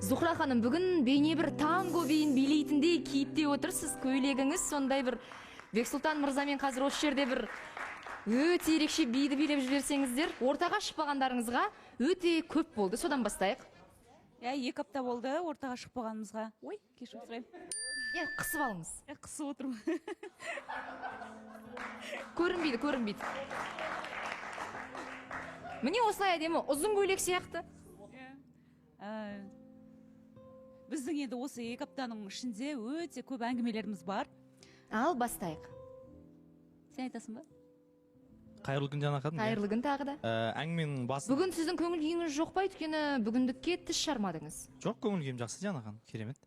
Зухра ханым, бүгін бейне бір танго биін билейтіндей кейіпте отырсыз. Көйлегіңіз сондай бір Бексұлтан мырзамен қазір осы жерде бір өте ерекше биді билеп жіберсеңіздер, ортаға шықпағандарыңызға өте көп болды. Содан бастайық. 2 апта болды ортаға шықпағанымызға. Ой, кешірім сұраймын. Қысып алыңыз. Қысып отырмын. Көрінбейді. Міне осылай әдемі, ұзын көйлек сияқты. Біздің енді осы 2 аптаның ішінде өте көп әңгімелеріміз бар. Ал бастайық. Сен айтасың ба? Қайырлы күн Жана ханым. Қайырлы күн тағы да. Әңгіменің басы. Бүгін сіздің көңіл күйіңіз жоқ па, өйткені бүгіндікке тіс жармадыңыз? Жоқ, көңіл күйім жақсы Жана ханым, керемет.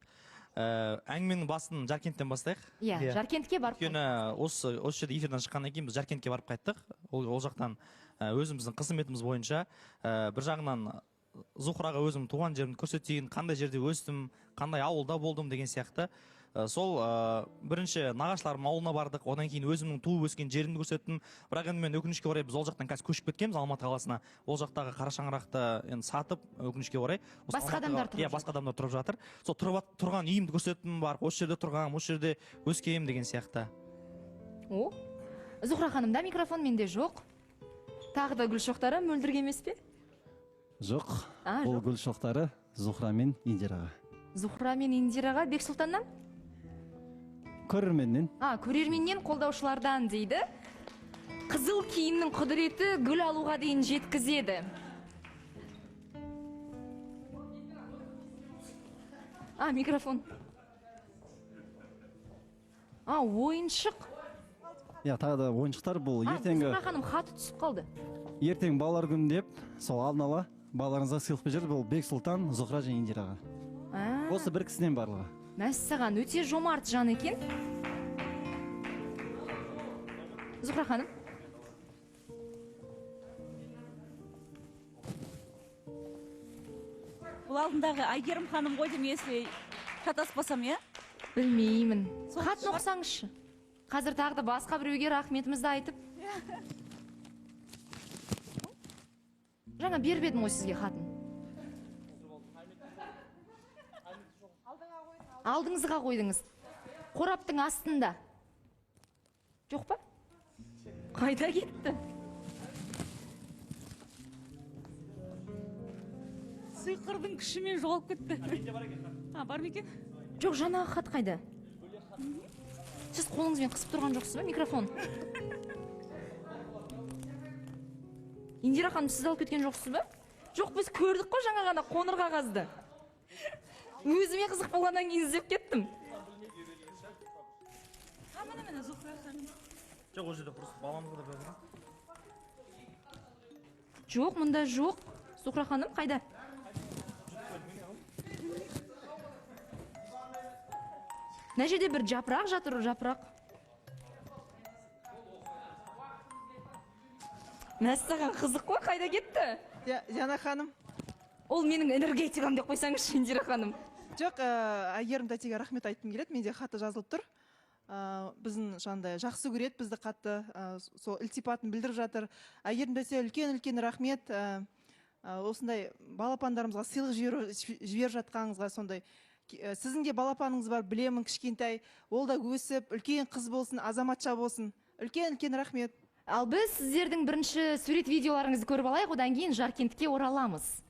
Әңгіменің басын Жаркенттен бастайық. Иә, Жаркентке барып. Өйткені осы жерде эфирден шыққаннан кейін біз Жаркентке барып қайттық. Ол жақтан өзіміздің қызметіміз бойынша бір жағынан Зухраға өзім туған жерімді көрсетейін, қандай жерде өстім, қандай ауылда болдым деген сияқты. Сол бірінші нағашыларым ауылына бардық, одан кейін өзімнің туып өскен жерімді көрсеттім. Бірақ енді мен өкінішке орай біз ол жақтан қазір көшіп кеткенбіз Алматы қаласына. Ол жақтағы қара шаңырақты енді сатып, өкінішке орай. Басқа адамдар тұрып. Иә, басқа адамдар тұрып жатыр. Сол тұрған үйімді көрсеттім, барып осы жерде тұрғам, осы жерде өскем деген сияқты. О, Зухра ханымда микрофон менде жоқ. Тағы да гүл шоқтары мөлдірге емес пе? Жоқ, ол гүл шоқтары Зухра мен Индираға. Зухра мен Индираға. Бексұлтаннан? Көрерменнен. Көрерменнен, қолдаушылардан дейді. Қызыл киімнің құдіреті гүл алуға дейін жеткізеді. Микрофон. Ойыншық. Тағы да ойыншықтар бұл ертеңгі. Зухра ханым хаты түсіп қалды. Ертең балалар күні деп, сол алдын ала балаларыңызға сыйлық береді. Бұл Бексұлтан, Зухра және Индираға. Осы бір кісіден барлығы. Мәссаған, өте жомарт жан екен. Зухра ханым. Бұл алдындағы Айгерім ханым ғой деймін, если шатаспасам, иә? Білмеймін. Хатын оқысаңызшы. Қазір тағы да басқа біреуге рахметімізді айтып. Жаңа беріп едім ғой сізге хатын. Алдыңызға қойдыңыз. Қораптың астында. Жоқ па? Қайда кетті? Сиқырдың күшімен жоғалып кетті. Бар ма екен? Жоқ, жаңағы хат қайда? Сіз қолыңызбен қысып тұрған жоқсыз ба? Микрофон. Индира ханым, сіз алып кеткен жоқсыз ба? Жоқ, біз көрдік қой жаңа ғана қоңыр қағазды. Өзіме қызық болғаннан кейін іздеп кеттім. Міне Зухра ханым. Жоқ, ол жерде просто баламызға да бәрі. Жоқ, мұнда жоқ. Зухра ханым, қайда? Мына жерде бір жапырақ жатыр, жапырақ. Мәссаған, қызық қой, қайда кетті? Жана ханым. Ол менің энергетикам деп қойсаңызшы, Индира ханым. Жоқ, Айгерім тәтеге рахмет айтқым келеді. Менде хаты жазылып тұр. Біздің жандай жақсы көреді, бізді қатты сол ілтипатын білдіріп жатыр. Айгерім тәте үлкен рахмет. Осындай балапандарымызға сыйлық жіберіп жатқаныңызға сондай. Сіздің де балапаныңыз бар, білемін, кішкентай. Ол да өсіп, үлкен қыз болсын, азаматша болсын. Үлкен рахмет. Ал біз сіздердің бірінші сурет видеоларыңызды көріп алайық, одан кейін Жаркентке ораламыз.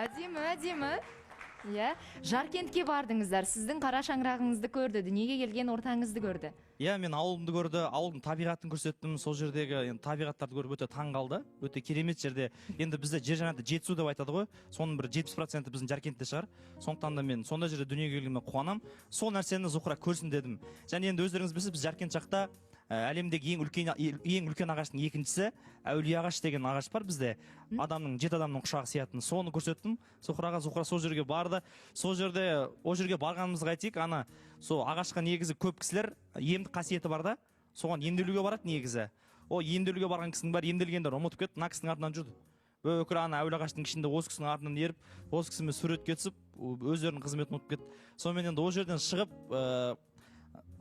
әдемі. Иә, Жаркентке бардыңыздар, сіздің қара шаңырағыңызды көрді, дүниеге келген ортаңызды көрді. Иә, мен ауылымды көрді, ауылдың табиғатын көрсеттім, сол жердегі табиғаттарды көріп өте таң қалды, өте керемет жерде. Енді бізде жер жаннаты жетісу деп айтады ғой, соның бір 70% біздің Жаркентте шығар. Сондықтан да мен сондай жерде дүниеге келгеніме қуанам. Сол нәрсені Зухра көрсін дедім. Және енді өздеріңіз білесіз, біз Жаркент жақта әлемдегі ең үлкен ағаштың екіншісі әулие ағаш деген ағаш бар бізде. Жеті адамның құшағы сиятын. Соны көрсеттім Зухраға. Зухра сол жерге барды. Сол жерде о жерге барғанымызға айтайық, ана сол ағашқа негізі көп кісілер емдік қасиеті бар да, соған емделуге барады негізі. О емделуге барған кісінің бәрі емделгендер ұмытып кетті, мына кісінің артынан жүрді. Өкір ана әулие ағаштың ішінде осы кісінің артынан еріп, осы кісімен суретке түсіп, өздерінің қызметін ұмытып кетті. Сонымен енді о жерден шығып,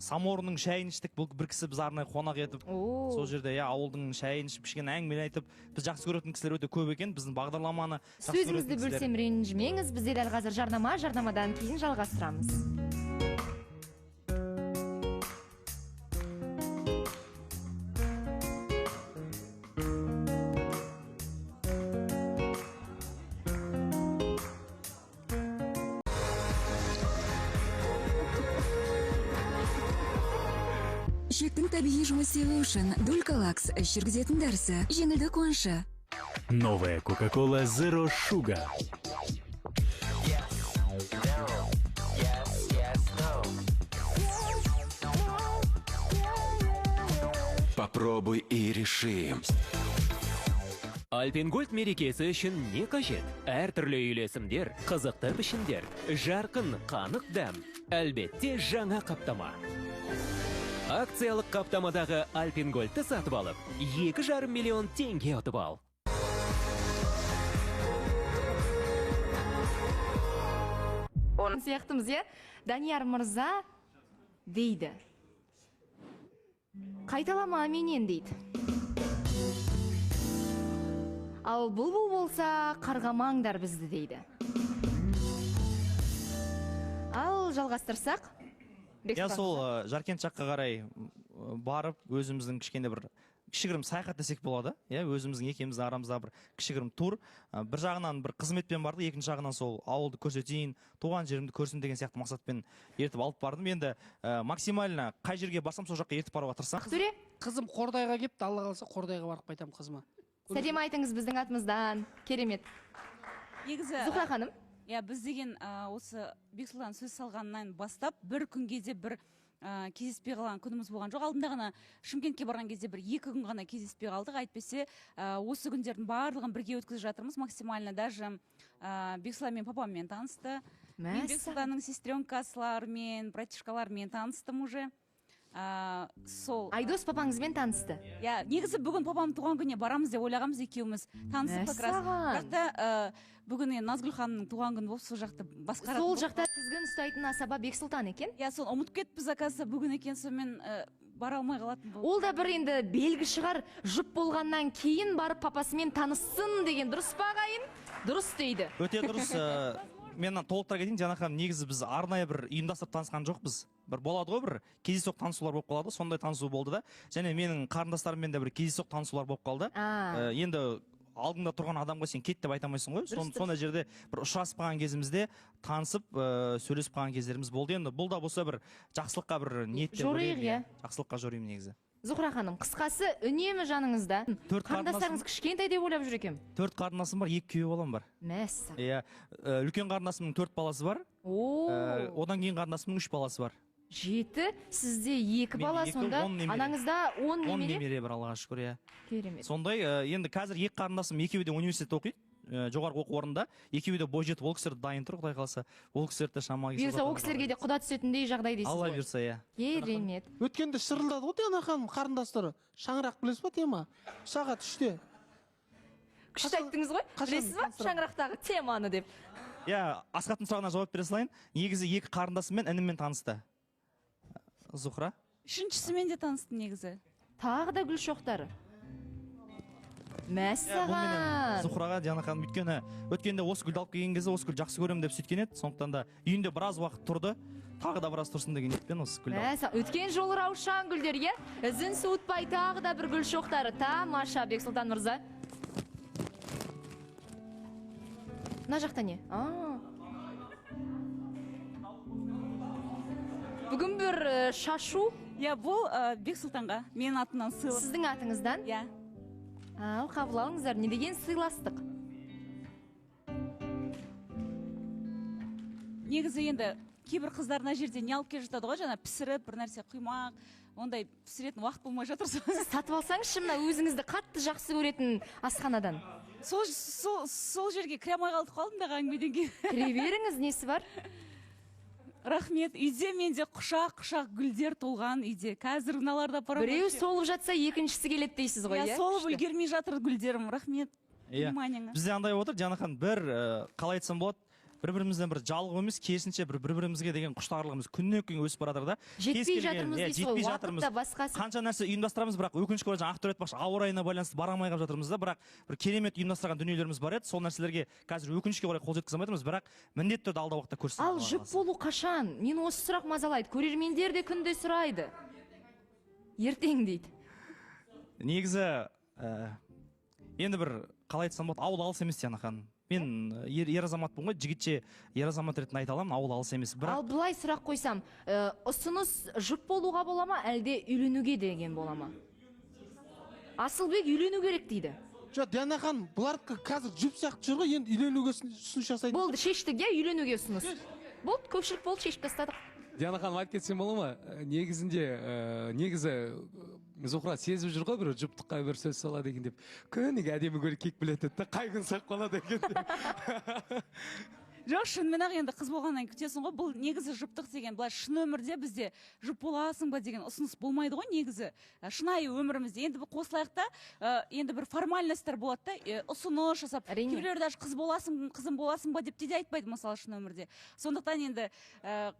саморының шайын іштік, бұл бір кісі біз арнайы қонақ етіп, сол жерде ауылдың шайын ішіп, кішкене әңгіме айтып, біз жақсы көретін кісілер өте көп екен, біздің бағдарламаны сөзіңізді бөлсем ренжімеңіз, бізде дәл қазір жарнамадан кейін жалғастырамыз. Шектің табиғи жұмыс істеуі үшін Дулькалакс жүргізетін дәрісі жеңілді қуанышы. Новая Coca-Cola Zero Sugar. Попробуй и реши. Альпенгольд мерекесі үшін не қажет? Әртүрлі үйлесімдер, қызықты пішіндер, жарқын, қанық дәм. Әлбетте жаңа қаптама. Акциялық қаптамадағы Альпенгольдті сатып алып, 2,5 миллион теңге ұтып ал. Сияқтымыз, е? Данияр мырза дейді. Қайталама менен дейді. Ал бұлбұл болса қарғамаңдар бізді дейді. Ал жалғастырсақ? Я сол Жаркент жаққа қарай барып, өзіміздің кішкене бір кішігірім саяхат десек болады. Өзіміздің екеуміздің арамызда бір кішігірім тур. Бір жағынан бір қызметпен барды, екінші жағынан сол ауылды көрсетейін, туған жерімді көрсін деген сияқты мақсатпен ертіп алып бардым. Енді максимально қай жерге барсам сол жаққа ертіп баруға тырысамын. Ақтөре? Қызым Қордайға келіпті, Алла қаласа Қордайға барып қайтамын қызыма. Сәлем айтыңыз біздің атымыздан. Керемет. Негізі Зухра ханым. Біз деген осы Бексұлтан сөз салғаннан бастап бір күнге де бір кездеспей қалған күніміз болған жоқ. Алдында ғана Шымкентке барған кезде бір 2 күн ғана кездеспей қалдық. Әйтпесе осы күндердің барлығын бірге өткізіп жатырмыз. Максимально даже Бексұлтан мен папаммен танысты. Мен Бексұлтанның сестренкасыларымен, братишкаларымен таныстым уже. Сол Айдос папаңызбен танысты. Негізі бүгін папамның туған күніне барамыз деп ойлағанбыз екеуміз. Танысып бірақ та бүгін Назгүл ханымның туған күні болып сол жақты басқарады. Сол жақта тізгін ұстайтын асаба Бексұлтан екен? Сол ұмытып кетіппіз, оказывается, бүгін екен, сонымен бара алмай қалатын болды. Ол да бір енді белгі шығар, жұп болғаннан кейін барып папасымен таныссын деген дұрыс па ағайын? Дұрыс дейді. Өте дұрыс. Мен толықтыра кетейін, Жана ханым, негізі біз арнайы бір ұйымдастырып танысқан жоқпыз. Бір болады ғой, бір кездейсоқ танысулар болып қалады, сондай танысу болды да. Және менің қарындастарыммен де бір кездейсоқ танысулар болып қалды. Енді алдыңда тұрған адамға сен кет деп айта алмайсың ғой. Сондай жерде бір ұшырасып қалған кезімізде танысып, сөйлесіп қалған кездеріміз болды. Енді бұл да болса бір жақсылыққа бір ниеттер жорайық, жақсылыққа жорайым негізі. Зухра ханым, қысқасы үнемі жаныңызда. Қарындастарыңыз кішкентай деп ойлап жүр екем. 4 қарындасым бар, 2 күйеу балам бар. Мәссаған. Үлкен қарындасымның 4 баласы бар. Одан кейін қарындасымның 3 баласы бар. 7, сізде 2 бала, сонда анаңызда 10 немере? 10 немере бар, Аллаға шүкір, иә. Керемет. Сондай, енді қазір 2 қарындасым, екеуі де университетте оқиды, жоғарғы оқу орнында. Екеуі де бойжетіп, ол кісілер дайын тұр, Құдай қаласа. Ол кісілерді шамаға бұйырса, ол кісілерге де құда түсетіндей жағдай дейсіз ғой? Алла бұйырса, иә. Керемет. Өткенде шырылдады ғой Диана ханым, қарындастары. Шаңырақ білесіз ба тема? Сағат 3-те. Күшті айттыңыз ғой? Білесіз ба шаңырақтағы теманы деп? Асхаттың сұрағына жауап бере салайын. Негізі 2 қарындасыммен ініммен танысты. Зухра? Үшіншісімен де таныстым негізі. Тағы да гүл шоқтары. Мәссаған. Зухраға Диана ханым өткенде осы гүлді алып келген кезде осы гүл жақсы көремін деп сөйткен еді. Сондықтан да үйінде біраз уақыт тұрды. Тағы да біраз тұрсын деген ниетпен осы гүлді алып. Өткен жолы раушан гүлдерге ізін суытпай тағы да бір гүл шоқтары. Тамаша, Бексұлтан мырза. Мына жақта не? Бүгін бір шашу. Иә, бұл Бексұлтанға менің атымнан сыйлық. Сіздің атыңыздан? Иә. Ал, қабыл алыңыздар. Не деген сыйластық? Негізі енді кейбір қыздар мына жерде не алып келе жатады ғой, жаңа пісіріп бір нәрсе құймақ, ондай пісіретін уақыт болмай жатыр. Сатып алсаңызшы мына өзіңізді қатты жақсы көретін асханадан. Сол жерге кіре алмай қалдым да әңгімеден кейін. Кіре беріңіз, несі бар? Рахмет. Үйде менде құшақ гүлдер толған үйде. Қазір мыналарда апарамын. Біреу солып жатса, екіншісі келеді дейсіз ғой, иә? Солып үлгермей жатыр гүлдерім. Рахмет. Вниманияңа. Бізде андай отыр, Жанахан, бір қалай айтсам болады, бір-бірімізден бір жалғау емес, керісінше бір-бірімізге деген құштарлығымыз күннен күнге өсіп бара жатыр да. Жетпей жатырмыз дейсіз ғой, уақытта басқасы. Қанша нәрсе ұйымдастырамыз, бірақ өкінішке орай ақ төрет бақшы ауа райына байланысты бара алмай қалып жатырмыз да, бірақ бір керемет ұйымдастырған дүниелеріміз бар еді. Сол нәрселерге қазір өкінішке орай қол жеткізе алмай жатырмыз, бірақ міндетті түрде алдағы уақытта көрсетеміз. Ал жұп болу қашан? Мені осы сұрақ мазалайды. Көрермендер де күнде сұрайды. Ертең дейді. Негізі енді бір қалай айтсам болады, ауыл алыс емес Жанахан. Мен ер азаматпын ғой, жігітше ер азамат ретінде айта аламын, ауыл алыс емес. Ал былай сұрақ қойсам, ұсыныс жұп болуға бола ма, әлде үйленуге деген бола ма? Асылбек үйлену керек дейді. Жоқ, Диана ханым, бұлар қазір жұп сияқты жүр ғой, енді үйленуге ұсыныс жасайды. Болды, шештік, иә, үйленуге ұсыныс. Болды, көпшілік болды, шешіп тастадық. Диана ханым, айтып кетсем бола ма? Негізі Зухра сезіп жүр ғой, бір жұптыққа бір сөз салады екен деп. Күніге әдемі көріп кек білетеді да, қай күн сақ қалады екен деп. Жоқ, шынымен ақ енді қыз болғаннан күтесің ғой, бұл негізі жұптық деген, былай шын өмірде бізде жұп боласың ба деген ұсыныс болмайды ғой негізі. Шынайы өмірімізде енді бір қосылайық та, енді бір формальностьтар болады да, ұсыныс жасап, кейбіреулер даже қызым боласың ба деп те айтпайды мысалы шын өмірде. Сондықтан енді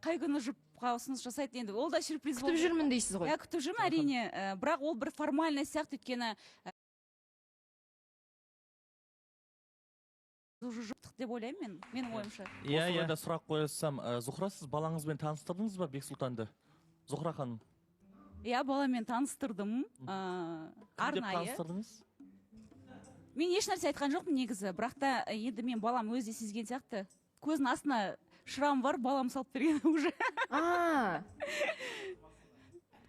қай күні жұпқа ұсыныс жасайды, енді ол да сюрприз болды. Күтіп жүрмін дейсіз ғой. Иә, күтіп жүрмін әрине, бірақ ол бір формальность сияқты, өйткені жұптық деп ойлаймын менің ойымша. Осы ойда сұрақ қойсам, Зухра, сіз балаңызбен таныстырдыңыз ба Бексұлтанды? Зухра ханым. Иә, баламен таныстырдым. Арнайы. Таныстырдыңыз? Мен еш нәрсе айтқан жоқпын негізі, бірақ та енді мен балам өзі сезген сияқты. Көзінің астына шырам бар, балам салып берген уже.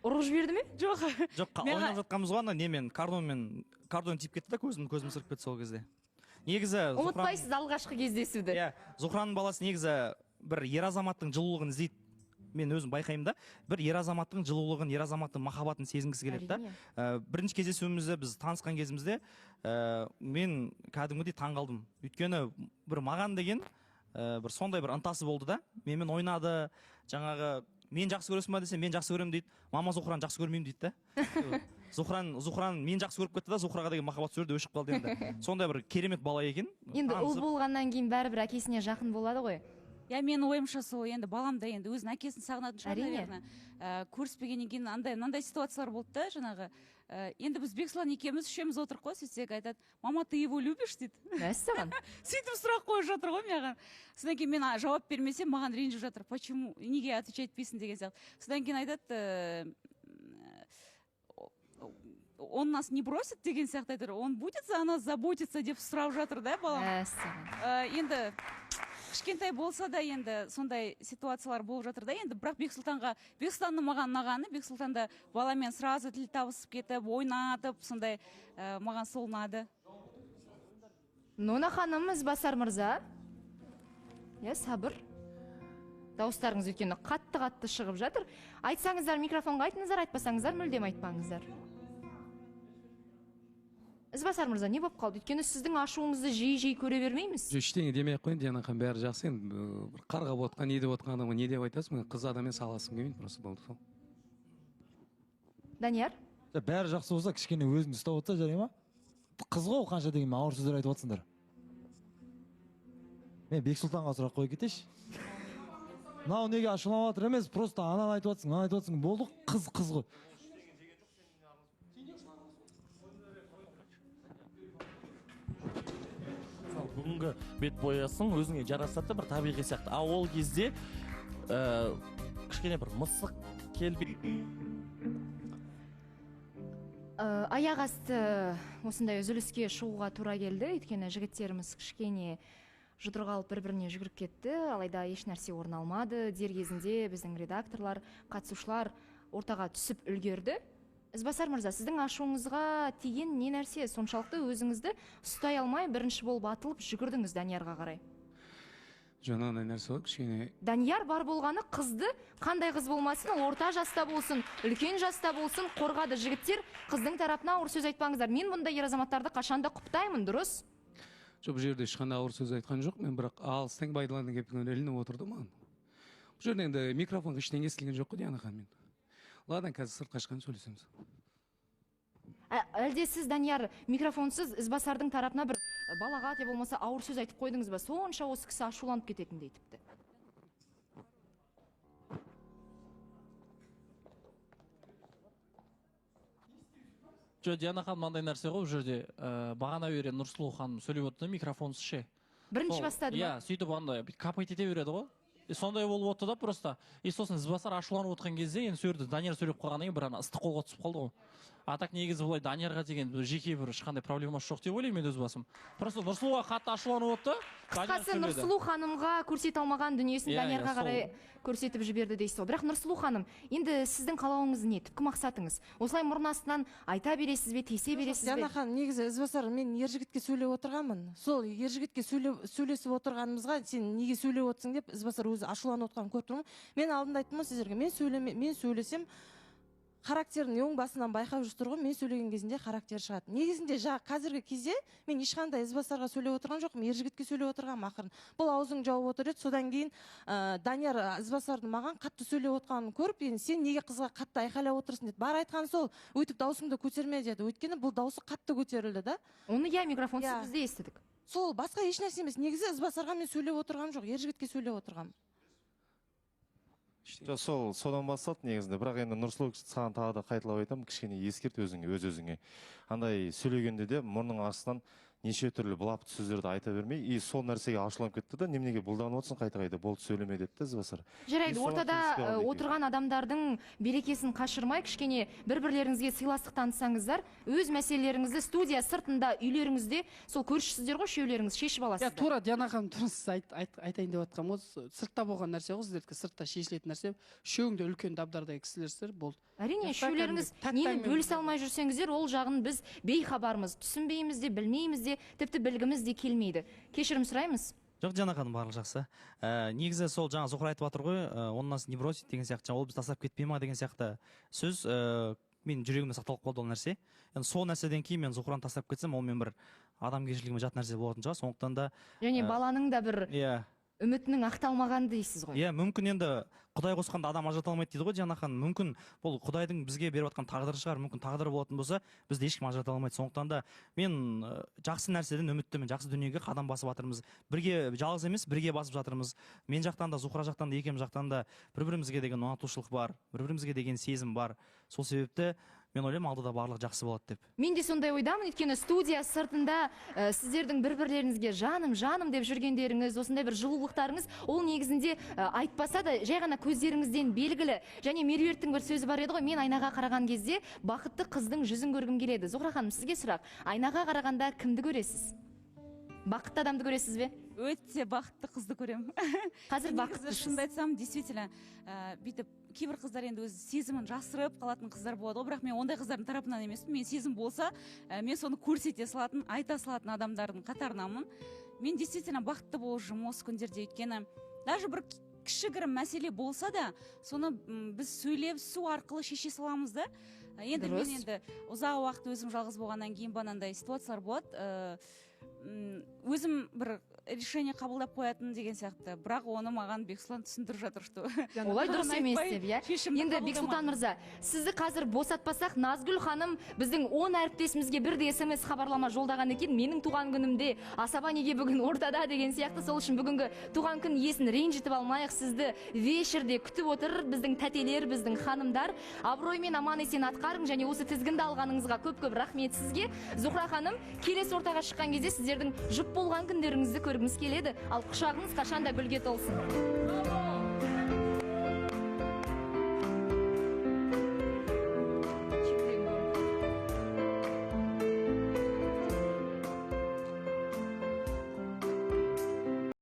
Ұрып жіберді ме? Жоқ. Жоқ, ойнап жатқанымыз ғой, немен кардон тиіп кетті да, көзім сырып кетті сол кезде. Негізі ұмытпайсыз алғашқы кездесуді. Иә, Зухраның баласы негізі бір ер азаматтың жылулығын іздейді. Мен өзім байқаймын да, бір ер азаматтың жылулығын, ер азаматтың махаббатын сезінгісі келеді да. Бірінші кездесуімізде біз танысқан кезімізде мен кәдімгідей таң қалдым. Өйткені бір маған деген бір сондай бір ынтасы болды да. Менімен ойнады, жаңағы мен жақсы көресің ба десе, мен жақсы көремін дейді. Мама Зухраны жақсы көрмеймін дейді да. Зухран мен жақсы көріп кетті да, Зухраға деген махаббат сол жерде өшіп қалды енді. Сондай бір керемет бала екен. Енді ұл болғаннан кейін бәрібір әкесіне жақын болады ғой. Иә, менің ойымша сол, енді балам да енді өзінің әкесін сағынатын шығар, наверное. Көріспегеннен кейін мынандай ситуациялар болды да, жаңағы. Енді біз Бексұлан екеуміз үшеуміз отырып қой, сөйтсек айтады, мама, ты его любишь дейді. Мәссаған. Сөйтіп сұрақ қойып жатыр ғой маған. Содан кейін мен жауап бермесем, маған ренжіп жатыр. Почему? Неге отвечать етпейсің деген сияқты. Содан кейін айтады, он нас не бросит деген сияқты айтыр. Он будет за нас заботиться деп сұрап жатыр да балам. Енді кішкентай болса да енді сондай ситуациялар болып жатыр да, енді бірақ Бексұлтанның маған ұнағаны, Бексұлтанда баламен сразу тіл табысып кетіп, ойнатып, сондай маған сол ұнады. Нона ханым, Ізбасар мырза. Иә, сабыр. Дауыстарыңыз өйткені қатты шығып жатыр. Айтсаңыздар микрофонға айтыңыздар, айтпасаңыздар мүлдем айтпаңыздар. Ізбасар мырза, не болып қалды? Өйткені сіздің ашуыңызды жиі көре бермейміз. Ештеңе демей ақ қойын, Диана ханым, бәрі жақсы. Енді бір қарға ботқан, не деп отқан адамға не деп айтасың? Қыз адаммен саласың келмейді, просто болды сол. Данияр? Бәрі жақсы болса, кішкене өзіңді ұстап отса жарай ма? Қыз ғой, қанша деген ауыр сөздер айтып отсыңдар. Мен Бексұлтанға сұрақ қойып кетейінші. Мынау неге ашуланып жатыр емес, просто ананы айтып отсың, мынаны айтып отсың. Болды, қыз ғой. Бүгінгі бет боясың өзіңе жарасады бір табиғи сияқты. А ол кезде кішкене бір мысық келбей. Аяқ асты осындай үзіліске шығуға тура келді. Өйткені жігіттеріміз кішкене жұдырық алып бір-біріне жүгіріп кетті, алайда еш нәрсе орын алмады. Дер кезінде біздің редакторлар, қатысушылар ортаға түсіп үлгерді. Ізбасар мырза, сіздің ашуыңызға тиген не нәрсе? Соншалықты өзіңізді ұстай алмай бірінші болып атылып жүгірдіңіз Даниярға қарай. Жаңағындай нәрсе бар, кішкене. Данияр бар болғаны қызды, қандай қыз болмасын, орта жаста болсын, үлкен жаста болсын, қорғады. Жігіттер, қыздың тарапына ауыр сөз айтпаңыздар. Мен бұндай ер азаматтарды қашанда құптаймын, дұрыс? Жоқ, бұл жерде ешқандай ауыр сөз айтқан жоқ. Мен бірақ алыстан байдалардың кепкен ілініп отырды маған. Бұл жерде енді микрофон іштен естілген жоқ қой, Диана ханым. Ладно, қазір сыртқа шыққан сөйлесеміз. Әлде сіз, Данияр, микрофонсыз Ізбасардың тарапына бір балаға те болмаса ауыр сөз айтып қойдыңыз ба? Сонша осы кісі ашуланып кететіндей тіпті. Жоқ, Диана ханым мынандай нәрсе ғой, бұл жерде бағана бері Нұрсұлу ханым сөйлеп отырды, микрофонсыз ше. Бірінші бастады ма? Иә, сөйтіп андай капать ете береді ғой. Сондай болып отты да просто. Сосын Ізбасар ашуланып отқан кезде, енді сөйледі, Данияр сөйлеп қалғаннан кейін бір ана ыстық қолға түсіп қалды ғой. А так негізі былай Даниярға деген жеке бір ешқандай проблемасы жоқ деп ойлаймын мен өз басым. Просто Нұрсұлуға қатты ашуланып отты. Қысқасы Нұрсұлу ханымға көрсете алмаған дүниесін Даниярға қарай көрсетіп жіберді дейсіз ғой. Бірақ Нұрсұлу ханым, енді сіздің қалауыңыз не? Түпкі мақсатыңыз? Осылай мұрын астынан айта бересіз бе, тиісе бересіз бе? Диана ханым, негізі Ізбасар, мен ержігітке сөйлеп отырғанмын. Сол ержігітке сөйлесіп отырғанымызға сен неге сөйлеп отырсың деп Ізбасар өзі ашуланып отырғанын көріп тұрмын. Мен алдында айттым сіздерге, мен сөйлесем характерін ең басынан байқап жүрсіздер ғой, мен сөйлеген кезінде характер шығады. Негізінде қазіргі кезде мен ешқандай Ізбасарға сөйлеп отырған жоқпын, ержігітке сөйлеп отырғанмын ақырын. Бұл аузың жауып отыр еді, содан кейін Данияр Ізбасардың маған қатты сөйлеп отырғанын көріп, сен неге қызға қатты айқайлап отырсың деді. Бар айтқан сол, өйтіп даусыңды көтерме деді. Өйткені бұл даусы қатты көтерілді да. Оны микрофонсыз бізде естідік. Сол басқа еш нәрсе емес. Негізі Ізбасарға мен сөйлеп отырғаным жоқ, ержігітке сөйлеп отырғанмын. Содан басталды негізінде, бірақ енді Нұрсұлу саған тағы да қайталап айтамын, кішкене ескерт өзіңе. Андай сөйлегенде де мұрның астынан неше түрлі былапыт сөздерді айта бермей, сол нәрсеге ашуланып кетті да, неменеге бұлданып отырсың қайта-қайта, болды сөйлеме депті Ізбасар. Жарайды, ортада отырған адамдардың берекесін қашырмай, кішкене бір-бірлеріңізге сыйластық танытсаңыздар, өз мәселелеріңізді студия сыртында, үйлеріңізде, сол көршісіздер ғой, үшеулеріңіз шешіп аласыздар. Тура Диана ханым, тура сіз айтайын деп жатқам, сыртта болған нәрсе ғой, сіздердікі сыртта шешілетін нәрсе. Үшеуің де үлкен дабдардай кісілерсіздер, болды. Әрине, үшеулеріңіз нені бөлісе алмай жүрсеңіздер, ол жағын біз бейхабармыз, түсінбейміз де, білмейміз де, тіпті білгіміз де келмейді. Кешірім сұраймыз. Жоқ, Диана ханым, барлық жақсы. Негізі сол жаңа Зухра айтып жатыр ғой, оны нас не бросить деген сияқты, ол біз тастап кетпей ма деген сияқты сөз мен жүрегімде сақталып қалды ол нәрсе. Енді сол нәрседен кейін мен Зухраны тастап кетсем, ол мен бір адамгершілігіме жат нәрсе болатын шығар, сондықтан да және баланың да бір үмітінің ақталмаған дейсіз ғой. Иә, мүмкін енді Құдай қосқанда адам ажырата алмайды дейді ғой Диана ханым. Мүмкін бұл Құдайдың бізге беріп жатқан тағдыры шығар, мүмкін тағдыры болатын болса, бізді ешкім ажырата алмайды. Сондықтан да мен жақсы нәрседен үміттімін, жақсы дүниеге қадам басып жатырмыз. Бірге жалғыз емес, бірге басып жатырмыз. Мен жақтан да, Зухра жақтан да, екеуміз жақтан да бір-бірімізге деген ұнатушылық бар, бір-бірімізге деген сезім бар. Сол себепті мен ойлаймын, алдыда барлық жақсы болады деп. Мен де сондай ойдамын, өйткені студия сыртында сіздердің бір-бірлеріңізге жаным деп жүргендеріңіз, осындай бір жылулықтарыңыз, ол негізінде айтпаса да жай ғана көздеріңізден белгілі. Және Меруерттің бір сөзі бар еді ғой, мен айнаға қараған кезде бақытты қыздың жүзін көргім келеді. Зухра ханым, сізге сұрақ, айнаға қарағанда кімді көресіз? Бақытты адамды көресіз бе? Өте бақытты қызды көремін. Қазір бақыттысыз. Шынымды айтсам, действительно, бүйтіп кейбір қыздар енді өз сезімін жасырып қалатын қыздар болады ғой, бірақ мен ондай қыздардың тарапынан емеспін. Мен сезім болса, мен соны көрсете салатын, айта салатын адамдардың қатарынамын. Мен действительно бақытты болып жүрмін осы күндерде, өйткені даже бір кішігірім мәселе болса да, соны біз сөйлеп, су арқылы шеше саламыз да. Енді мен енді ұзақ уақыт өзім жалғыз болғаннан кейін банандай ситуациялар болады. Өзім бір решение қабылдап қоятын деген сияқты, бірақ оны маған Бексұлтан түсіндіріп жатыр, что олай дұрыс емес деп, иә. Енді Бексұлтан мырза, сізді қазір босатпасақ, Назгүл ханым біздің 10 әріптесімізге бірде SMS хабарлама жолдаған екен, менің туған күнімде асаба неге бүгін ортада деген сияқты. Сол үшін бүгінгі туған күн иесін ренжітіп алмайық, сізді вечерде күтіп отыр біздің тәтелер, біздің ханымдар. Абыроймен аман есен атқарың, және осы тізгінді алғаныңызға көп-көп рахмет сізге. Зухра ханым, келесі ортаға шыққан кезде сіздердің жұп болған күндеріңізді көргіміз келеді, ал құшағыңыз қашанда гүлге толсын.